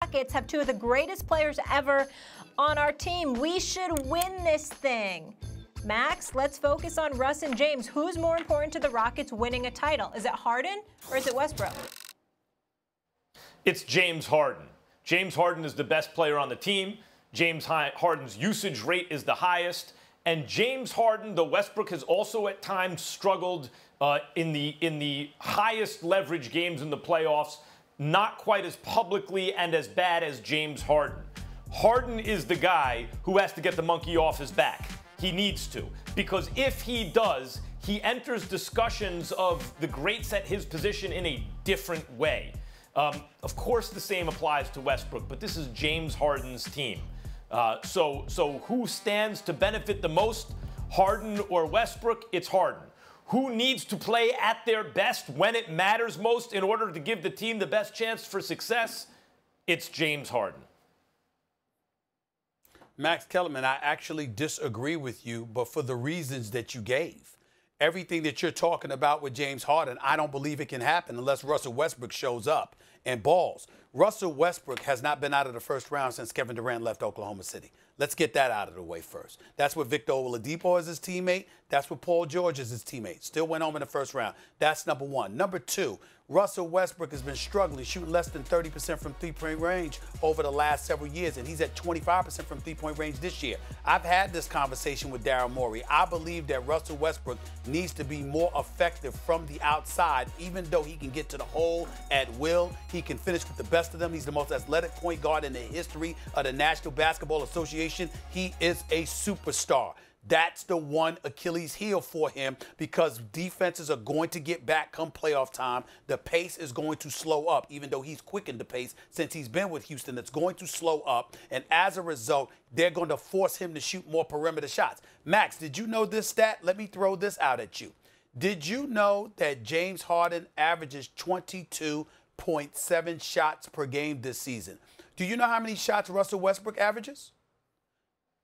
Rockets have two of the greatest players ever on our team. We should win this thing. Max, let's focus on Russ and James. Who's more important to the Rockets winning a title? Is it Harden or is it Westbrook? It's James Harden. James Harden is the best player on the team. James Harden's usage rate is the highest. And James Harden, though Westbrook has also at times struggled in the highest leverage games in the playoffs, not quite as publicly and as bad as James Harden. Harden is the guy who has to get the monkey off his back. He needs to. Because if he does, he enters discussions of the greats at his position in a different way. Of course, the same applies to Westbrook, but this is James Harden's team. So who stands to benefit the most, Harden or Westbrook? It's Harden. Who needs to play at their best when it matters most in order to give the team the best chance for success? It's James Harden. Max Kellerman, I actually disagree with you, but for the reasons that you gave. Everything that you're talking about with James Harden, I don't believe it can happen unless Russell Westbrook shows up and balls. Russell Westbrook has not been out of the first round since Kevin Durant left Oklahoma City. Let's get that out of the way first. That's what Victor Oladipo is his teammate. That's what Paul George is his teammate. Still went home in the first round. That's number one. Number two, Russell Westbrook has been struggling, shooting less than 30% from three-point range over the last several years, and he's at 25% from three-point range this year. I've had this conversation with Daryl Morey. I believe that Russell Westbrook needs to be more effective from the outside, even though he can get to the hole at will. He can finish with the best of them. He's the most athletic point guard in the history of the National Basketball Association. He is a superstar. That's the one Achilles heel for him because defenses are going to get back come playoff time. The pace is going to slow up, even though he's quickened the pace since he's been with Houston. It's going to slow up, and as a result, they're going to force him to shoot more perimeter shots. Max, did you know this stat? Let me throw this out at you. Did you know that James Harden averages 22.7 shots per game this season? Do you know how many shots Russell Westbrook averages?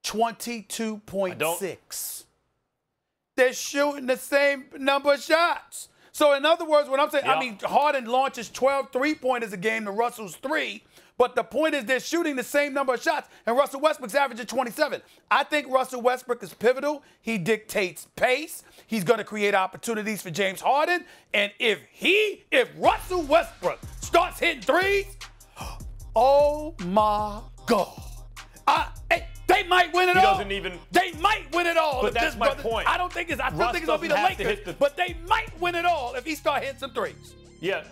22.6. They're shooting the same number of shots. So, in other words, what I'm saying, I mean, Harden launches 12 three-pointers a game to Russell's 3, but the point is they're shooting the same number of shots, and Russell Westbrook's averaging 27. I think Russell Westbrook is pivotal. He dictates pace. He's going to create opportunities for James Harden, and if Russell Westbrook starts hitting threes, oh, my God. They might win it all. They might win it all. But that's my point. I still think it's going to be the Lakers, but they might win it all if he starts hitting some threes. Yeah,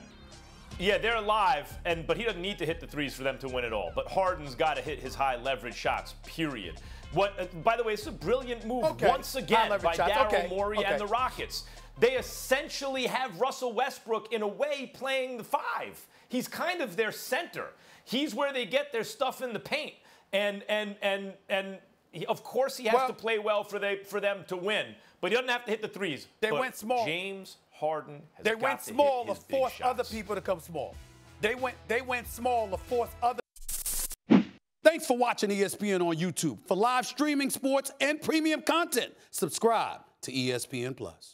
they're alive, but he doesn't need to hit the threes for them to win it all. But Harden's got to hit his high leverage shots, period. By the way, it's a brilliant move once again by Daryl Morey and the Rockets. They essentially have Russell Westbrook, in a way, playing the 5. He's kind of their center. He's where they get their stuff in the paint. And of course he has to play well for them to win, but he doesn't have to hit the threes. They went small. James Harden has They went small to force other people to come small. They went small to force other. Thanks for watching ESPN on YouTube. For live streaming sports and premium content, subscribe to ESPN Plus.